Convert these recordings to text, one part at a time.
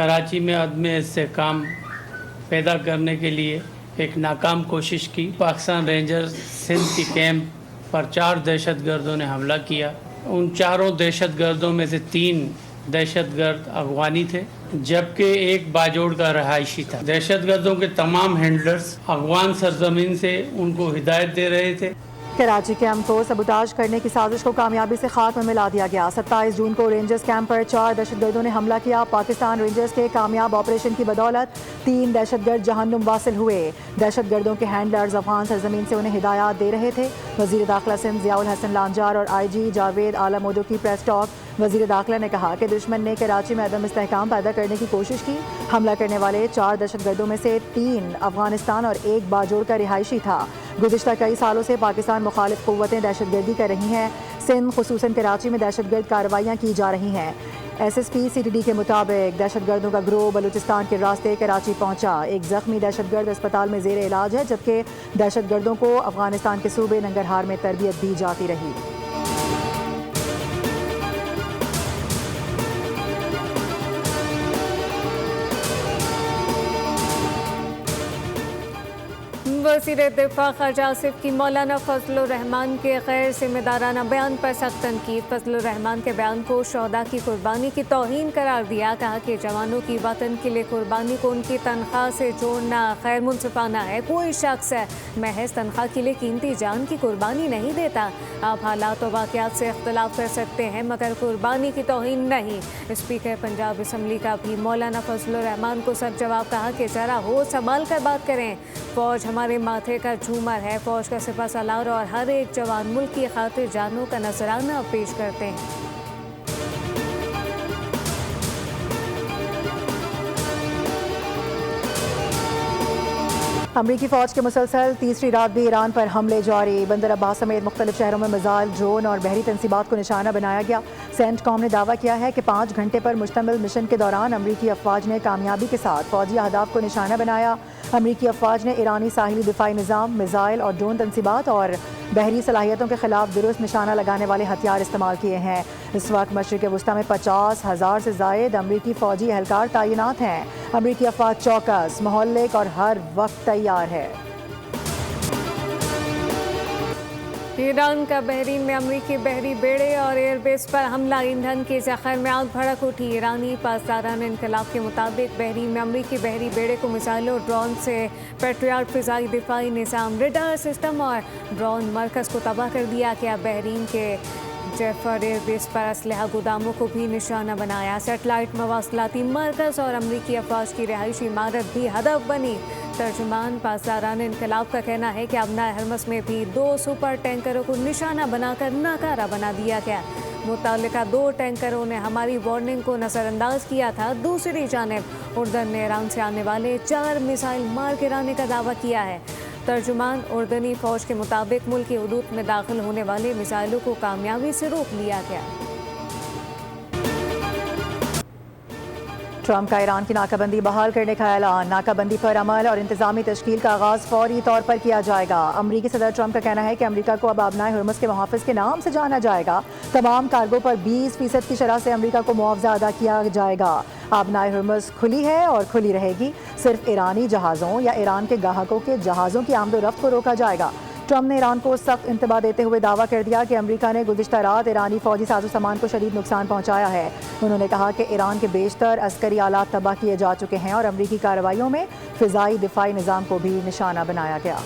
कराची में अदम इस्तेहकाम पैदा करने के लिए एक नाकाम कोशिश की। पाकिस्तान रेंजर्स सिंध की कैंप पर 4 दहशतगर्दों ने हमला किया। उन चारों दहशतगर्दों में से 3 दहशतगर्द अफगानी थे, जबकि एक बाजोड़ का रहायशी था। दहशतगर्दों के तमाम हैंडलर्स अफगान सरजमीन से उनको हिदायत दे रहे थे। कराची कैंप को सबुताज करने की साजिश को कामयाबी से खाक में मिला दिया गया। 27 जून को रेंजर्स कैंप पर 4 दहशतगर्दों ने हमला किया। पाकिस्तान रेंजर्स के कामयाब ऑपरेशन की बदौलत 3 दहशतगर्द जहन्नुम वासिल हुए। दहशतगर्दों के हैंडलर्स अफगान सरजमीन से उन्हें हिदायत दे रहे थे। वजीर दाखिला सिंध ज़ियाउल हसन लांजार और IG जावेद आलमोदो की प्रेस टॉक। वजीर दाखिला ने कहा कि दुश्मन ने कराची में अदम इस्तेहकाम पैदा करने की कोशिश की। हमला करने वाले 4 दहशतगर्दों में से 3 अफगानिस्तान और एक बाजोड़ का रिहायशी था। गुज़िश्ता कई सालों से पाकिस्तान मुखालिफ क़ुव्वतें दहशतगर्दी कर रही हैं। सिंध खुसूसन कराची में दहशतगर्द कार्रवाइयाँ की जा रही हैं। SSP CTD के मुताबिक दहशतगर्दों का ग्रोह बलूचिस्तान के रास्ते कराची पहुंचा। एक जख्मी दहशतगर्द अस्पताल में ज़ेर इलाज है, जबकि दहशतगर्दों को अफगानिस्तान के सूबे नंगरहार में तरबियत दी जाती रही। वज़ीर दिफ़ा ख़ारजा आसिफ की मौलाना फ़ज़लुर रहमान के गैर ज़िम्मेदाराना बयान पर सख्त तनकीद। फ़ज़लुर रहमान के बयान को शोहदा की कुर्बानी की तौहीन करार दिया। कहा कि जवानों की वतन के लिए कुर्बानी को उनकी तनख्वाह से जोड़ना गैर मुनसिफाना है। कोई शख्स महज तनख्वाह के लिए कीमती जान की कुर्बानी नहीं देता। आप हालात और वाक़यात से इख्तलाफ कर सकते हैं, मगर कुर्बानी की तौहीन नहीं। स्पीकर पंजाब असम्बली का भी मौलाना फ़ज़लुर रहमान को सब जवाब। कहा कि ज़रा होश संभाल कर बात करें। फ़ौज हमारे माथे का झूमर है। फ़ौज का सिपह सालार और हर एक जवान मुल्क की खातिर जानों का नजराना पेश करते हैं। अमरीकी फ़ौज के मुसलसल तीसरी रात भी ईरान पर हमले जारी। बंदर अब्बास समेत मुख्तलिफ शहरों में मिसाइल, ड्रोन और बहरी तनसीबात को निशाना बनाया गया। सेंटकॉम ने दावा किया है कि 5 घंटे पर मुश्तमिल मिशन के दौरान अमरीकी अफवाज ने कामयाबी के साथ फौजी अहदाफ को निशाना बनाया। अमरीकी अफवाज ने ईरानी साहिली दिफाई निज़ाम, मिसाइल और ड्रोन तनसीबात और बहरी सलाहियतों के खिलाफ दुरुस्त निशाना लगाने वाले हथियार इस्तेमाल किए हैं। इस वक्त मशरिक़ वुस्ता में 50,000 से ज़ायद अमरीकी फ़ौजी एहलकार तैनात हैं। अमरीकी अफवाज चौकस, मोहल्लिक और हर वक्त तैयार है। ईरान का बहरीन में अमरीकी बहरी बेड़े और एयरबेस पर हमला। ईंधन के ज़ख़ीर में आग भड़क उठी। ईरानी पासदारान इनकलाब के मुताबिक बहरीन में अमरीकी बहरी बेड़े को मिसाइलों और ड्रोन से पेट्रियट फ़िज़ाई दिफाई निज़ाम, रडार सिस्टम और ड्रोन मरकज़ को तबाह कर दिया गया। बहरीन के जेफर एयरबेस पर असलहा गोदामों को भी निशाना बनाया। सेटेलाइट मवासलाती मरकज़ और अमरीकी अफवाज की रिहायशी इमारत भी हदफ बनी। तर्जुमान पासदारान इनकलाब का कहना है कि अबनाए हरमस में भी 2 सुपर टैंकरों को निशाना बनाकर नाकारा बना दिया गया। मुतल्लिका 2 टैंकरों ने हमारी वार्निंग को नज़रअंदाज किया था। दूसरी जानिब उर्दन ने ईरान से आने वाले 4 मिसाइल मार गिराने का दावा किया है। तर्जुमान उर्दनी फ़ौज के मुताबिक मुल्क की हुदूद में दाखिल होने वाले मिसाइलों को कामयाबी से रोक लिया गया। ट्रंप का ईरान की नाकाबंदी बहाल करने का ऐलान। नाकाबंदी पर अमल और इंतजामी तश्कील का आगाज़ फौरी तौर पर किया जाएगा। अमरीकी सदर ट्रंप का कहना है कि अमरीका को अब अबनाए हुर्मुज़ के मुहाफ़िज़ के नाम से जाना जाएगा। तमाम कार्गो पर 20% की शरह से अमरीका को मुआवजा अदा किया जाएगा। अबनाए हुर्मुज़ खुली है और खुली रहेगी। सिर्फ ईरानी जहाज़ों या ईरान के ग्राहकों के जहाज़ों की आमदोरफ्त को रोका जाएगा। ट्रंप ने ईरान को सख्त इंतबाह देते हुए दावा कर दिया कि अमरीका ने गुज़िश्ता रात ईरानी फ़ौजी साजो सामान को शदीद नुकसान पहुँचाया है। उन्होंने कहा कि ईरान के बेशतर अस्करी आलात तबाह किए जा चुके हैं और अमरीकी कार्रवाइयों में फ़िज़ाई दिफाई निज़ाम को भी निशाना बनाया गया।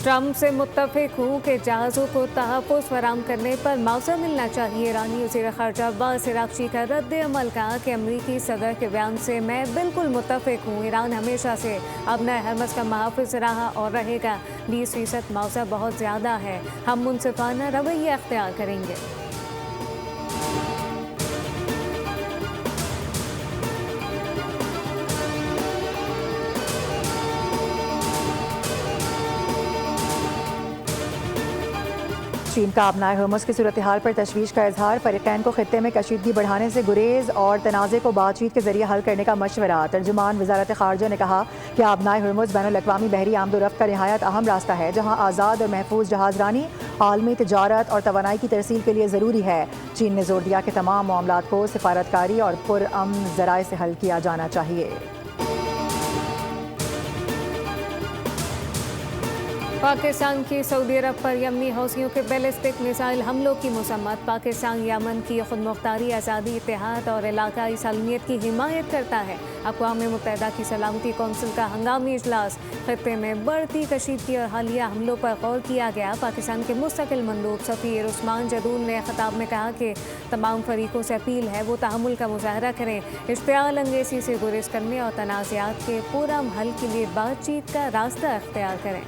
ट्रंप से मुत्तफ़िक हूँ कि जहाज़ों को तहफ़्फ़ुज़ फराहम करने पर मुआवजा मिलना चाहिए। ईरानी वज़ीर ख़ारजा अब्बास अराग़ची का रद्द अमल। कहा कि अमरीकी सदर के बयान से मैं बिल्कुल मुत्तफ़िक हूँ। ईरान हमेशा से अबनाए हरमज़ का मुहाफ़िज़ रहा और रहेगा। 20% मुआवजा बहुत ज़्यादा है। हम मुनसिफ़ाना रवैया अख्तियार करेंगे। चीन का अपनाए हुर्मुज़ की सूरत हाल पर तशवीश का इजहार, फरीकैन को खित्ते में कशीदगी बढ़ाने से गुरेज और तनाज़े को बातचीत के जरिए हल करने का मशवरा। तर्जुमान वजारत ख़ारजा ने कहा कि अपनाए हुर्मुज़ बैनुल-अक़वामी बहरी आमदोरफ्त का नहायत अहम रास्ता है, जहाँ आज़ाद और महफूज जहाज़रानी आलमी तजारत और तवानाई की तरसील के लिए ज़रूरी है। चीन ने जोर दिया कि तमाम मामलात को सिफारतकारी और पुरअमन ज़राए से हल किया जाना चाहिए। पाकिस्तान की सऊदी अरब पर यमनी हौसियों के बैलिस्टिक मिसाइल हमलों की मसम्मत। पाकिस्तान यमन की खुदमुख्तारी, आज़ादी, इत्तेहाद और इलाकाई सालमियत की हिमायत करता है। अक़वाम मुत्तहिदा की सलामती कौंसिल का हंगामी इजलास, खत्ते में बढ़ती कशीदगी और हालिया हमलों पर गौर किया गया। पाकिस्तान के मुस्तकिल मंदूब सफ़ीर उस्मान जदून ने खिताब में कहा कि तमाम फरीकों से अपील है वो तहम्मुल का मुजाहरा करें, इश्तियाल अंगेज़ी से गुरेज करने और तनाज़ात के पुरअमन हल के लिए बातचीत का रास्ता अख्तियार करें।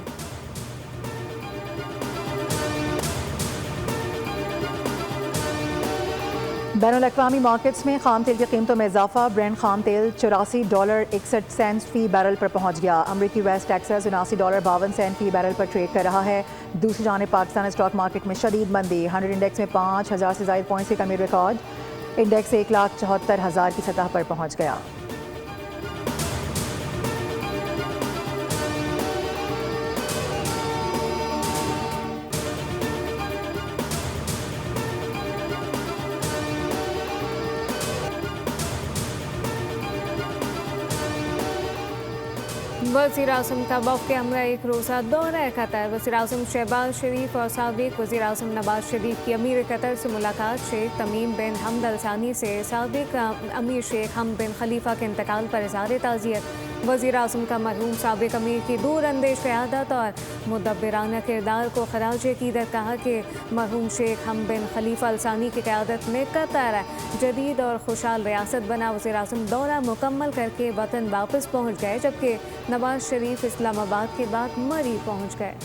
बैनुल-अक़वामी मार्केट्स में खाम तेल की कीमतों में इजाफा। ब्रेंट खाम तेल $84.61 फ़ी बैरल पर पहुंच गया। अमरीकी वेस्ट टेक्सास $79.52 फ़ी बैरल पर ट्रेड कर रहा है। दूसरी जानिब पाकिस्तान स्टॉक मार्केट में शदीद मंदी, 100 इंडेक्स में 5,000 से ज़ायद पॉइंट्स की कमी रिकॉर्ड। इंडेक्स 1,74,000 की सतह पर पहुंच गया। वज़ीर आज़म का वफ़द हमरा एक रोज़ा दौरा कतर। वज़ीर आज़म शहबाज शरीफ और साबिक़ वज़ीर आज़म नवाज शरीफ की अमीर कतर से मुलाकात। शेख तमीम बिन हमद अल सानी से साबिक़ अमीर शेख हमद बिन खलीफा के इंतकाल पर इज़हार ताज़ियत। वज़ीर आज़म का मरहूम साबिक़ अमीर की दूर अंदेश क़यादत और मुदब्बिराना किरदार को ख़राज अक़ीदत कहा कि मरहूम शेख हमद बिन खलीफा अल सानी की क़यादत में कतर जदीद और खुशहाल रियासत बना। वज़ीर आज़म दौरा मुकम्मल करके वतन वापस पहुँच गए, जबकि नवाज शरीफ इस्लामाबाद के बाद मरी पहुँच गए।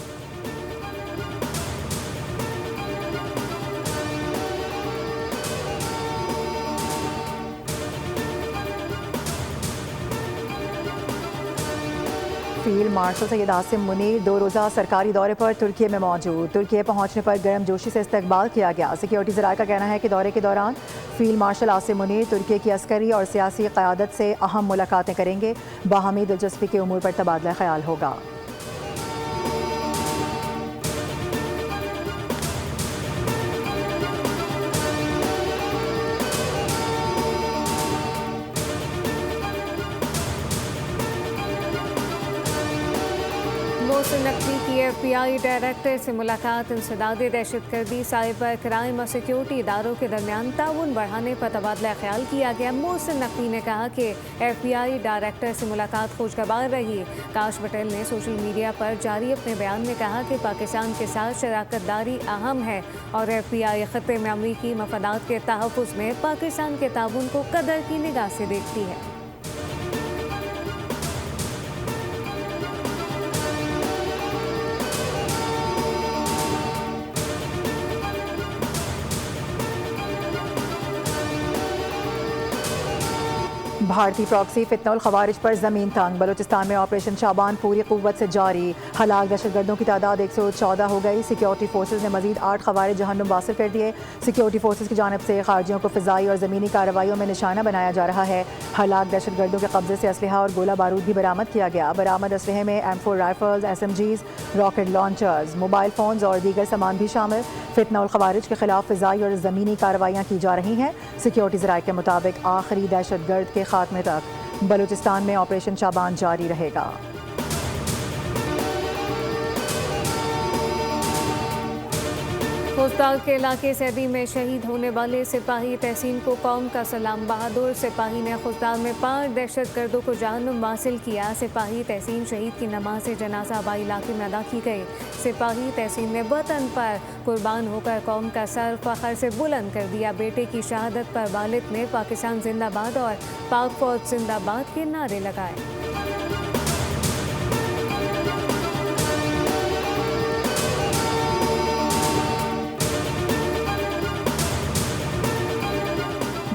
फील्ड मार्शल सैयद आसिम मुनीर 2 रोज़ा सरकारी दौरे पर तुर्की में मौजूद। तुर्की पहुंचने पर गर्मजोशी से इस्तकबाल किया गया। सिक्योरिटी ज़राए का कहना है कि दौरे के दौरान फील्ड मार्शल आसिम मुनीर तुर्की की अस्करी और सियासी क़यादत से अहम मुलाकातें करेंगे। बाहमी दिलचस्पी के उमूर पर तबादला ख्याल होगा। मोहसिन नकवी की FBI डायरेक्टर से मुलाकात। इंसदाद दहशतगर्दी, साइबर क्राइम और सिक्योरिटी इदारों के दरमियान ताउन बढ़ाने पर तबादला ख्याल किया गया। मोहसिन नकवी ने कहा कि FBI डायरेक्टर से मुलाकात खुशगवार रही। काश पटेल ने सोशल मीडिया पर जारी अपने बयान में कहा कि पाकिस्तान के साथ शराकत दारी अहम है और FBI खत्ते में अमरीकी मफादात के तहफ़्फ़ुज़ में पाकिस्तान के ताउन को कदर की निगाह से देखती है। भारतीय प्रॉक्सी फितनउल खवारिज पर ज़मीन तंग। बलूचिस्तान में ऑपरेशन शाबान पूरी क़ुव्वत से जारी। हलाक दहशतगर्दों की तादाद 114 हो गई। सिक्योरिटी फोर्सेज ने मजीद 8 खवारिज जहन्नुम वासिल कर दिए। सिक्योरिटी फोर्सेज की जानब से खारजियों को फ़िज़ाई और ज़मीनी कार्रवाइयों में निशाना बनाया जा रहा है। हलाक दहशतगर्दों के कब्जे से असलहा और गोला बारूद भी बरामद किया गया। बरामद असलहे में M4 rifles, SMGs, rocket launchers, mobile phones और दीगर सामान भी शामिल। फितनउल खवारिज के खिलाफ फ़िज़ाई और ज़मीनी कार्रवाइयाँ की जा रही हैं। सिक्योरिटी ज़राए के मुताबिक आखिरी दहशतगर्द के खात्मे तक बलूचिस्तान में ऑपरेशन शाबान जारी रहेगा। खुजदार के इलाके सैदी में शहीद होने वाले सिपाही तहसीन को कौम का सलाम। बहादुर सिपाही ने खुजदार में 5 दहशतगर्दों को जहन्नुम हासिल किया। सिपाही तहसीन शहीद की नमाज जनाजा हवाई इलाके में अदा की गई। सिपाही तहसीन ने वतन पर कुर्बान होकर कौम का सर फख्र से बुलंद कर दिया। बेटे की शहादत पर वालिद ने पाकिस्तान जिंदाबाद और पाक फौज जिंदाबाद के नारे लगाए।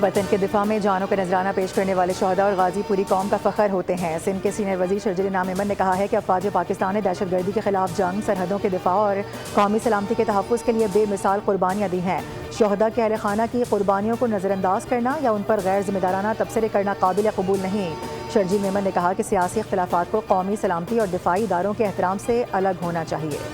वतन के दिफा में जानों का नजराना पेश करने वाले शहदा और गाजी पूरी कौम का फख्र होते हैं। सिंध के सीनियर वजीर शर्जील इनाम मेमन ने कहा है कि अफवाज पाकिस्तान ने दहशतगर्दी के खिलाफ जंग, सरहदों के दिफा और कौमी सलामती के तहफ़्फ़ुज़ के लिए बेमिसाल कुर्बानियाँ दी हैं। शहदा के अहले खाना की कुर्बानियों को नज़रअंदाज करना या उन पर गैर जिम्मेदाराना तबसरे करना काबिल कबूल नहीं। शर्जील मेमन ने कहा कि सियासी इख्तिलाफात को कौमी सलामती और दिफाई इदारों के एहतराम से अलग होना चाहिए।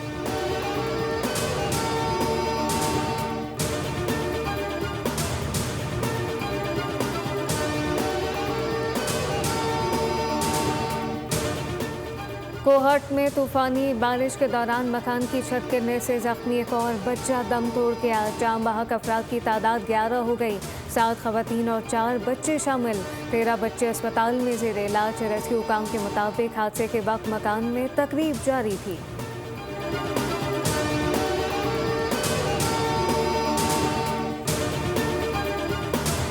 कोहट में तूफानी बारिश के दौरान मकान की छत गिरने से जख्मी एक और बच्चा दम तोड़ गया। जाम बहक अफराद की तादाद 11 हो गई। 7 खवातीन और 4 बच्चे शामिल। 13 बच्चे अस्पताल में ज़ेरे इलाज। रेस्क्यू काम के मुताबिक हादसे के वक्त मकान में तकरीब जारी थी।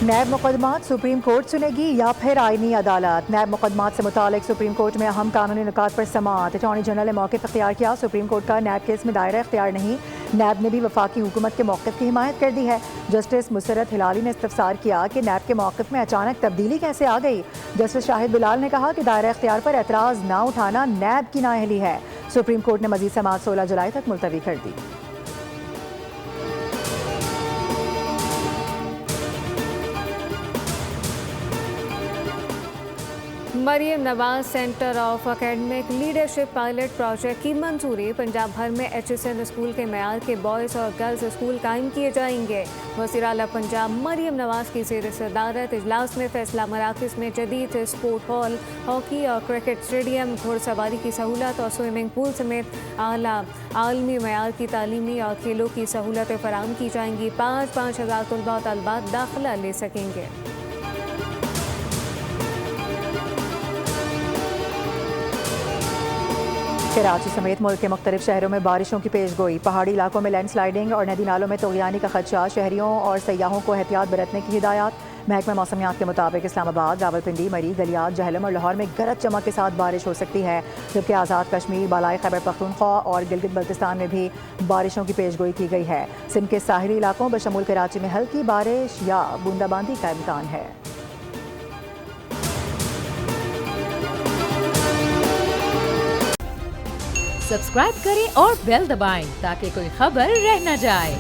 नैब मुकदमात सुप्रीम कोर्ट सुनेगी या फिर आईनी अदालत। नैब मुकदमात से मुतालिक सुप्रीम कोर्ट में अहम कानूनी नुकात पर समाअत। अटॉर्नी जनरल ने मौक़िफ़ इख्तियार किया। सुप्रीम कोर्ट का नैब केस में दायरा इख्तियार नहीं। नैब ने भी वफाकी हुकूमत के मौक़िफ़ की हिमायत कर दी है। जस्टिस मुसरत हिलाली ने इस्तफसार किया कि नैब के मौक़िफ़ में अचानक तब्दीली कैसे आ गई। जस्टिस शाहिद बिलाल ने कहा कि दायरा इख्तियार पर एतराज़ न उठाना नैब की नाअहली है। सुप्रीम कोर्ट ने मज़ीद समाअत 16 जुलाई तक मुलतवी कर दी। Maryam Nawaz centre of academic leadership pilot project की मंजूरी। पंजाब भर में HSN स्कूल के मेयार के बॉयज़ और गर्ल्स स्कूल कायम किए जाएंगे। वज़ीर आला पंजाब मरियम नवाज की ज़ेर सदारत इजलास में फैसला। मराकज़ में जदीद स्पोर्ट हॉल, हॉकी और क्रिकेट स्टेडियम, घुड़सवारी की सहूलत और स्विमिंग पूल समेत आलमी मेयार की तालीमी और खेलों की सहूलतें फराहम की जाएंगी। 5-5 हज़ार तलबा और तलबात दाखिला ले सकेंगे। कराची समेत मुल्क के मुख्तलिफ शहरों में बारिशों की पेशगोई। पहाड़ी इलाकों में लैंडस्लाइडिंग और नदी नालों में तोगयानी का खदशा। शहरियों और सयाहों को एहतियात बरतने की हिदायत। महकमा मौसमियात के मुताबिक इस्लामाबाद, रावलपिंडी, मरी, गलियात, जहलम और लाहौर में गरज चमक के साथ बारिश हो सकती है, जबकि आज़ाद कश्मीर, बालाई खैबर पख्तूनख्वा और गिलगित बल्तिस्तान में भी बारिशों की पेशगोई की गई है। सिंध के साहिली इलाकों बशमूल कराची में हल्की बारिश या बूंदाबांदी का इम्कान है। सब्सक्राइब करें और बेल दबाएं ताकि कोई खबर रह न जाए।